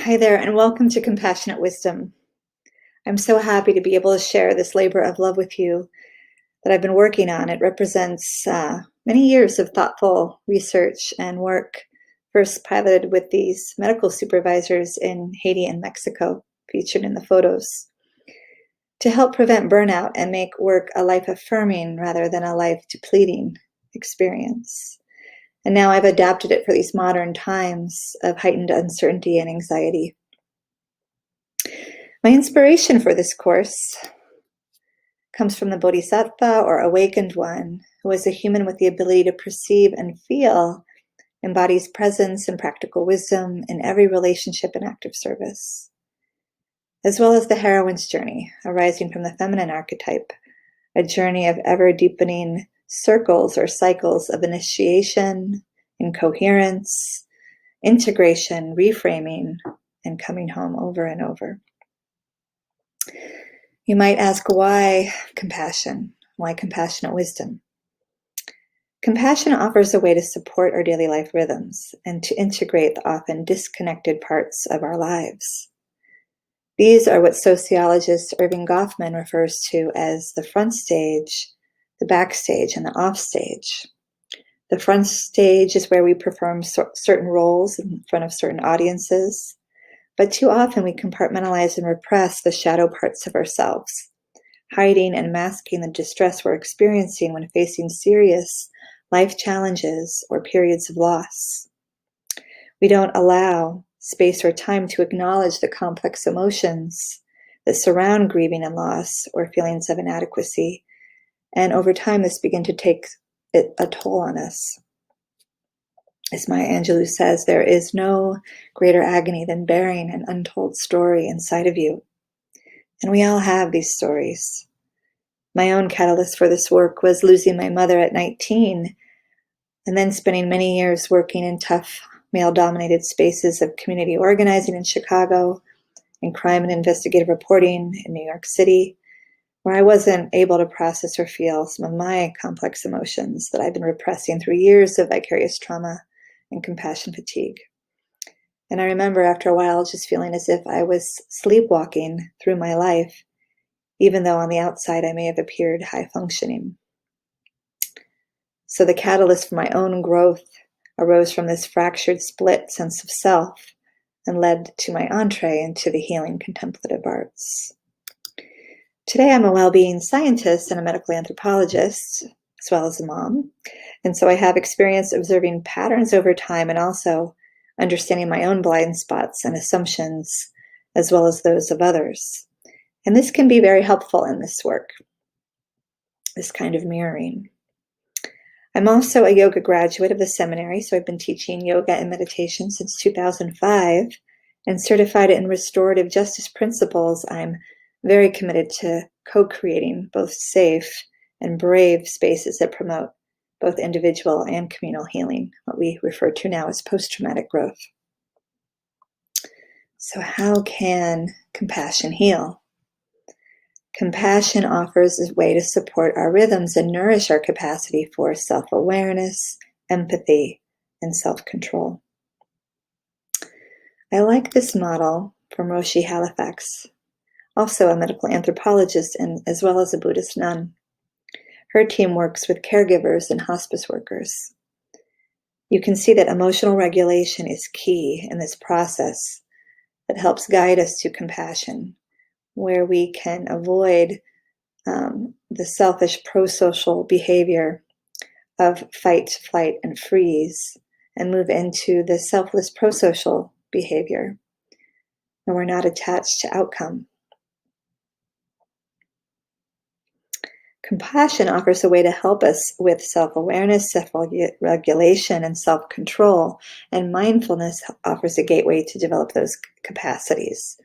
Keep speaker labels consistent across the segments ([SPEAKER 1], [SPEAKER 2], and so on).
[SPEAKER 1] Hi there, and welcome to Compassionate Wisdom. I'm so happy to be able to share this labor of love with you that I've been working on. It represents many years of thoughtful research and work, first piloted with these medical supervisors in Haiti and Mexico, featured in the photos, to help prevent burnout and make work a life-affirming rather than a life-depleting experience. And now I've adapted it for these modern times of heightened uncertainty and anxiety. My inspiration for this course comes from the Bodhisattva or awakened one, who is a human with the ability to perceive and feel, embodies presence and practical wisdom in every relationship and act of service, as well as the heroine's journey, arising from the feminine archetype, a journey of ever-deepening circles or cycles of initiation, incoherence, integration, reframing, and coming home over and over. You might ask, why compassion? Why compassionate wisdom? Compassion offers a way to support our daily life rhythms and to integrate the often disconnected parts of our lives. These are what sociologist Irving Goffman refers to as the front stage, the backstage, and the offstage. The front stage is where we perform certain roles in front of certain audiences, but too often we compartmentalize and repress the shadow parts of ourselves, hiding and masking the distress we're experiencing when facing serious life challenges or periods of loss. We don't allow space or time to acknowledge the complex emotions that surround grieving and loss or feelings of inadequacy, and over time this begins to take a toll on us. As Maya Angelou says, there is no greater agony than bearing an untold story inside of you. And we all have these stories. My own catalyst for this work was losing my mother at 19, and then spending many years working in tough male-dominated spaces of community organizing in Chicago and crime and investigative reporting in New York City, where I wasn't able to process or feel some of my complex emotions that I've been repressing through years of vicarious trauma and compassion fatigue. And I remember after a while just feeling as if I was sleepwalking through my life, even though on the outside I may have appeared high functioning. So the catalyst for my own growth arose from this fractured, split sense of self and led to my entree into the healing contemplative arts. Today I'm a well-being scientist and a medical anthropologist, as well as a mom. And so I have experience observing patterns over time and also understanding my own blind spots and assumptions, as well as those of others. And this can be very helpful in this work, this kind of mirroring. I'm also a yoga graduate of the seminary, so I've been teaching yoga and meditation since 2005, and certified in restorative justice principles. I'm very committed to co-creating both safe and brave spaces that promote both individual and communal healing, what we refer to now as post-traumatic growth. So how can compassion heal? Compassion offers a way to support our rhythms and nourish our capacity for self-awareness, empathy, and self-control. I like this model from Roshi Halifax, also a medical anthropologist and as well as a Buddhist nun. Her team works with caregivers and hospice workers. You can see that emotional regulation is key in this process that helps guide us to compassion, where we can avoid the selfish pro-social behavior of fight, flight, and freeze, and move into the selfless pro-social behavior, where we're not attached to outcome. Compassion offers a way to help us with self-awareness, self-regulation, and self-control, and mindfulness offers a gateway to develop those capacities,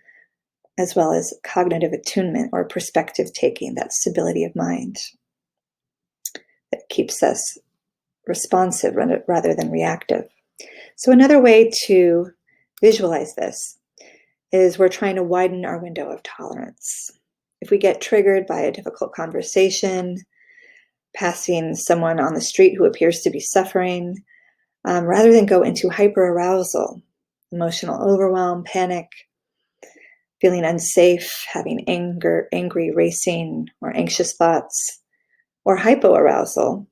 [SPEAKER 1] as well as cognitive attunement or perspective taking, that stability of mind that keeps us responsive rather than reactive. So another way to visualize this is we're trying to widen our window of tolerance. If we get triggered by a difficult conversation, passing someone on the street who appears to be suffering, rather than go into hyperarousal, emotional overwhelm, panic, feeling unsafe, having angry, racing, or anxious thoughts, or hypoarousal,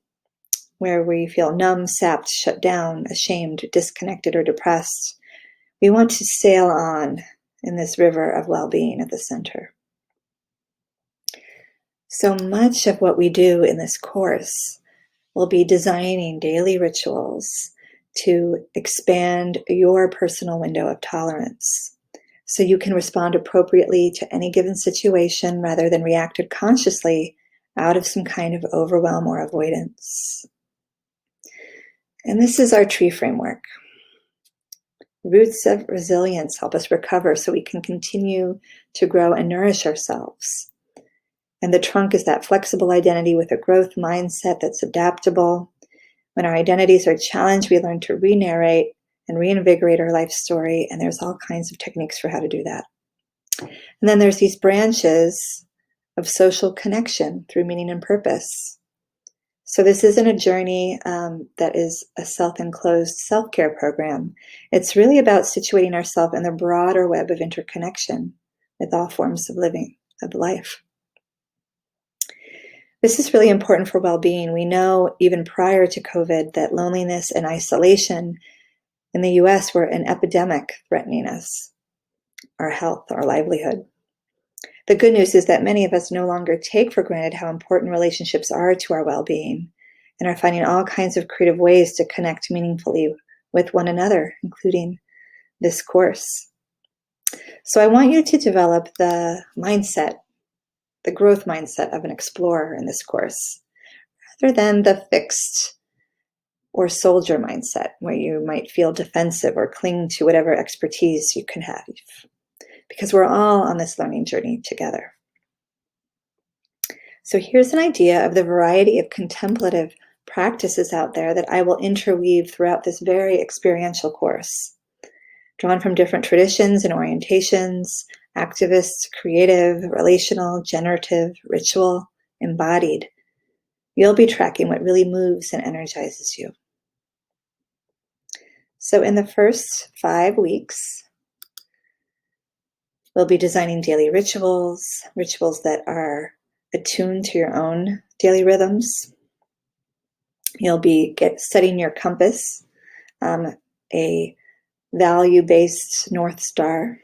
[SPEAKER 1] where we feel numb, sapped, shut down, ashamed, disconnected, or depressed. We want to sail on in this river of well-being at the center. So much of what we do in this course will be designing daily rituals to expand your personal window of tolerance, so you can respond appropriately to any given situation rather than react consciously out of some kind of overwhelm or avoidance. And this is our tree framework. Roots of resilience help us recover so we can continue to grow and nourish ourselves. And the trunk is that flexible identity with a growth mindset that's adaptable. When our identities are challenged, we learn to re-narrate and reinvigorate our life story, and there's all kinds of techniques for how to do that. And then there's these branches of social connection through meaning and purpose. So this isn't a journey that is a self-enclosed self-care program. It's really about situating ourselves in the broader web of interconnection with all forms of living, of life. This is really important for well-being. We know even prior to COVID that loneliness and isolation in the US were an epidemic threatening us, our health, our livelihood. The good news is that many of us no longer take for granted how important relationships are to our well-being and are finding all kinds of creative ways to connect meaningfully with one another, including this course. So I want you to develop the mindset, the growth mindset of an explorer in this course, rather than the fixed or soldier mindset, where you might feel defensive or cling to whatever expertise you can have, because we're all on this learning journey together. So here's an idea of the variety of contemplative practices out there that I will interweave throughout this very experiential course, drawn from different traditions and orientations: activist, creative, relational, generative, ritual, embodied. You'll be tracking what really moves and energizes you. So in the first 5 weeks, we'll be designing daily rituals that are attuned to your own daily rhythms. You'll be setting your compass, a value-based North Star.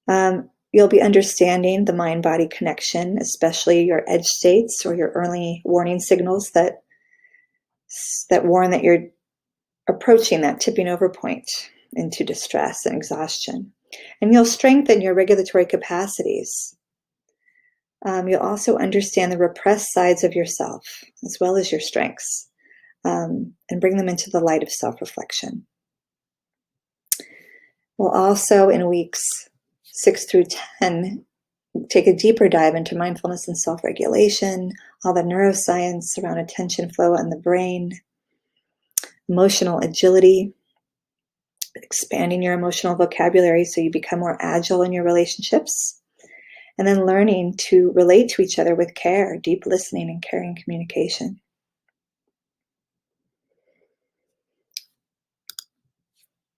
[SPEAKER 1] You'll be understanding the mind-body connection, especially your edge states or your early warning signals that warn that you're approaching that tipping over point into distress and exhaustion. And you'll strengthen your regulatory capacities. You'll also understand the repressed sides of yourself, as well as your strengths, and bring them into the light of self-reflection. We'll also, in weeks 6 through 10, take a deeper dive into mindfulness and self-regulation, all the neuroscience around attention flow in the brain, emotional agility, expanding your emotional vocabulary so you become more agile in your relationships, and then learning to relate to each other with care, deep listening, and caring communication.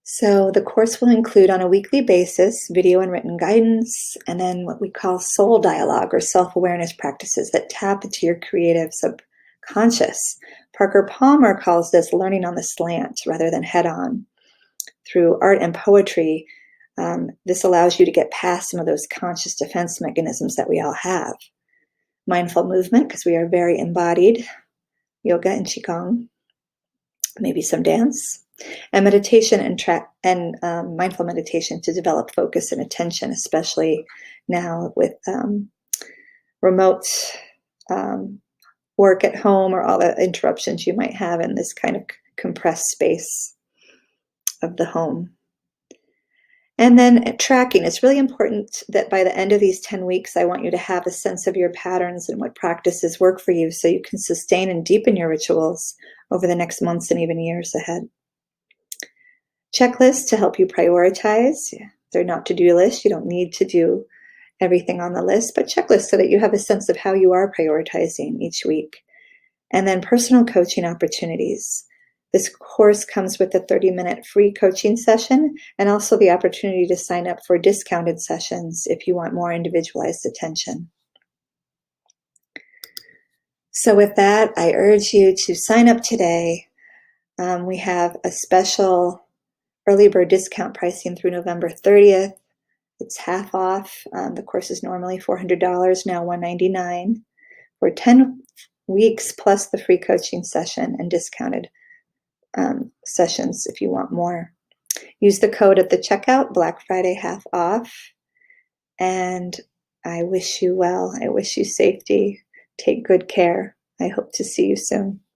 [SPEAKER 1] So the course will include, on a weekly basis, video and written guidance, and then what we call soul dialogue or self-awareness practices that tap into your creative subconscious. Parker Palmer calls this learning on the slant rather than head-on. Through art and poetry, this allows you to get past some of those conscious defense mechanisms that we all have. Mindful movement, because we are very embodied, yoga and qigong, maybe some dance, and meditation and mindful meditation to develop focus and attention, especially now with remote work at home or all the interruptions you might have in this kind of compressed space of the home. And then tracking. It's really important that by the end of these 10 weeks, I want you to have a sense of your patterns and what practices work for you so you can sustain and deepen your rituals over the next months and even years ahead. Checklists to help you prioritize. They're not to-do lists. You don't need to do everything on the list, but checklists so that you have a sense of how you are prioritizing each week. And then personal coaching opportunities. This course comes with a 30-minute free coaching session and also the opportunity to sign up for discounted sessions if you want more individualized attention. So with that, I urge you to sign up today. We have a special early bird discount pricing through November 30th. It's half off. The course is normally $400, now $199 for 10 weeks plus the free coaching session and discounted sessions if you want more. Use the code at the checkout, Black Friday half off. And I wish you well. I wish you safety. Take good care. I hope to see you soon.